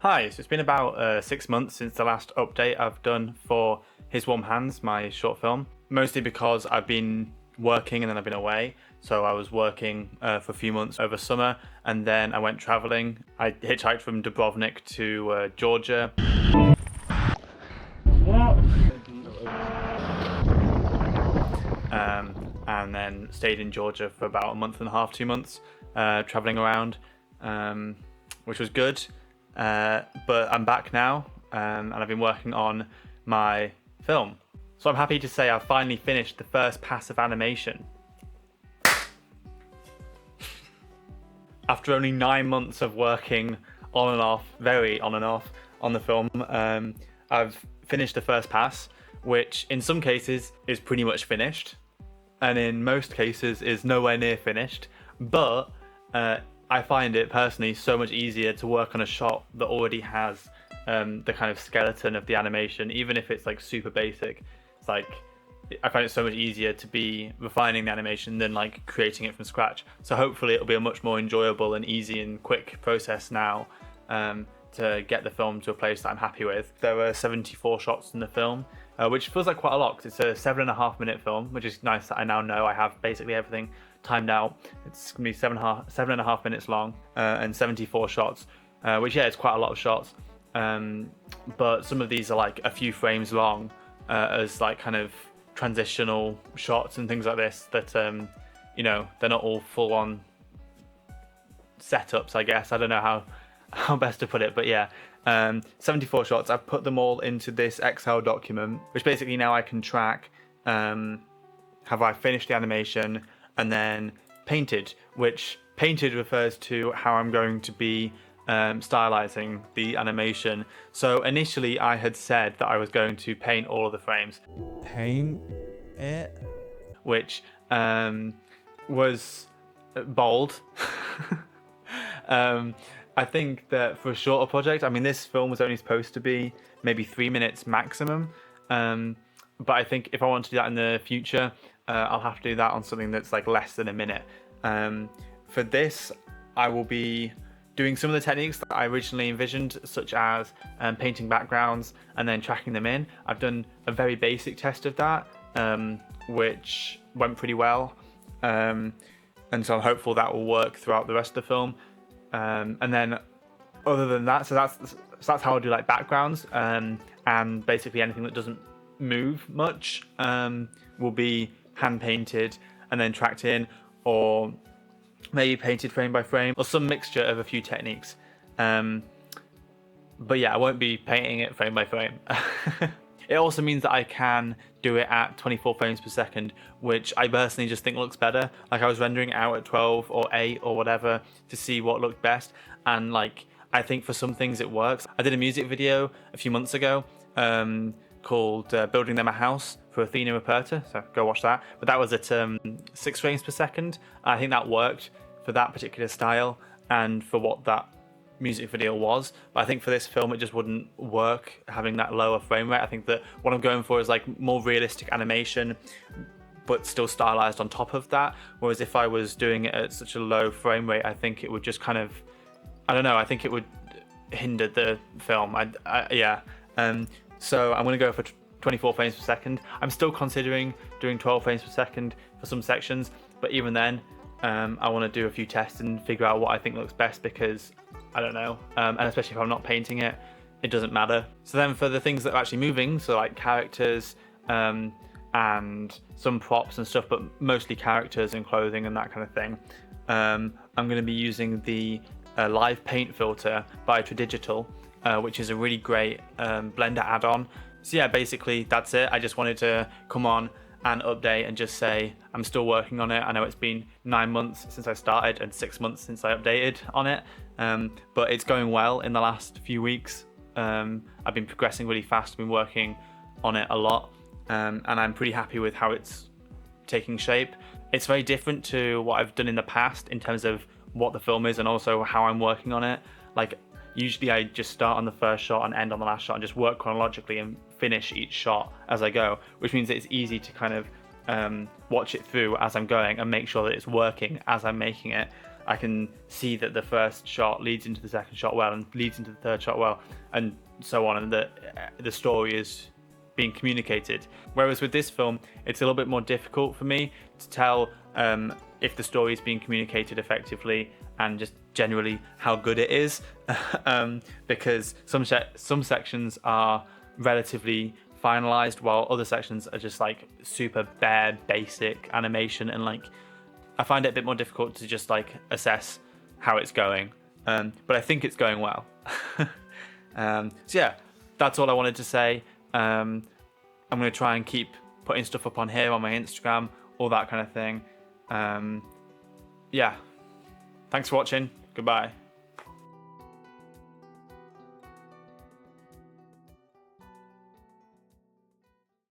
Hi, so it's been about 6 months since the last update I've done for His Warm Hands, my short film. Mostly because I've been working and then I've been away. So I was working for a few months over summer and then I went traveling. I hitchhiked from Dubrovnik to Georgia. And then stayed in Georgia for about a month and a half, 2 months, traveling around, which was good. But I'm back now, and I've been working on my film. So I'm happy to say I've finally finished the first pass of animation. After only 9 months of working on and off, very on and off, on the film, I've finished the first pass, which in some cases is pretty much finished, and in most cases is nowhere near finished. But I find it personally so much easier to work on a shot that already has the kind of skeleton of the animation, even if it's like super basic. It's like I find it so much easier to be refining the animation than like creating it from scratch. So hopefully it'll be a much more enjoyable and easy and quick process now to get the film to a place that I'm happy with. There were 74 shots in the film, which feels like quite a lot because it's a 7.5 minute film, which is nice that I now know I have basically everything timed out. It's gonna be 7.5 minutes long and 74 shots, which is quite a lot of shots. But some of these are like a few frames long as like kind of transitional shots and things like this that they're not all full on setups, I guess. I don't know how best to put it, but yeah, 74 shots. I've put them all into this Excel document, which basically now I can track have I finished the animation and then painted, which painted refers to how I'm going to be stylizing the animation. So initially I had said that I was going to paint all of the frames. Paint it? Which was bold. I think that for a shorter project, I mean, this film was only supposed to be maybe 3 minutes maximum. But I think if I want to do that in the future, I'll have to do that on something that's like less than a minute. For this, I will be doing some of the techniques that I originally envisioned, such as painting backgrounds and then tracking them in. I've done a very basic test of that, which went pretty well. And so I'm hopeful that will work throughout the rest of the film. And then other than that, so that's how I do like backgrounds, and basically anything that doesn't move much will be hand painted and then tracked in, or maybe painted frame by frame, or some mixture of a few techniques. But yeah, I won't be painting it frame by frame. It also means that I can do it at 24 frames per second, which I personally just think looks better. Like I was rendering out at 12 or 8 or whatever to see what looked best, and like I think for some things it works. I did a music video a few months ago called Building Them a House for Athena Ruperta, so go watch that. But that was at 6 frames per second. I think that worked for that particular style and for what that music video was. But I think for this film it just wouldn't work having that lower frame rate. I think that what I'm going for is like more realistic animation but still stylized on top of that, whereas if I was doing it at such a low frame rate, I think it would just kind of, I don't know, I think it would hinder the film. So I'm going to go for 24 frames per second. I'm still considering doing 12 frames per second for some sections, but even then I want to do a few tests and figure out what I think looks best, because I don't know, and especially if I'm not painting it, it doesn't matter. So then for the things that are actually moving, so like characters and some props and stuff, but mostly characters and clothing and that kind of thing, I'm going to be using the live paint filter by Tradigital, which is a really great Blender add-on. So yeah, basically that's it. I just wanted to come on and update and just say I'm still working on it. I know it's been 9 months since I started and 6 months since I updated on it, but it's going well in the last few weeks. I've been progressing really fast, been working on it a lot, and I'm pretty happy with how it's taking shape. It's very different to what I've done in the past in terms of what the film is and also how I'm working on it. Like usually I just start on the first shot and end on the last shot and just work chronologically and finish each shot as I go, which means that it's easy to kind of watch it through as I'm going and make sure that it's working as I'm making it. I can see that the first shot leads into the second shot well and leads into the third shot well, and so on, and the story is being communicated. Whereas with this film, it's a little bit more difficult for me to tell if the story is being communicated effectively and just generally how good it is, because some sections are relatively finalized while other sections are just like super bare basic animation, and like I find it a bit more difficult to just like assess how it's going, but I think it's going well. So yeah, that's all I wanted to say. I'm going to try and keep putting stuff up on here on my Instagram, all that kind of thing. Yeah, thanks for watching. Goodbye.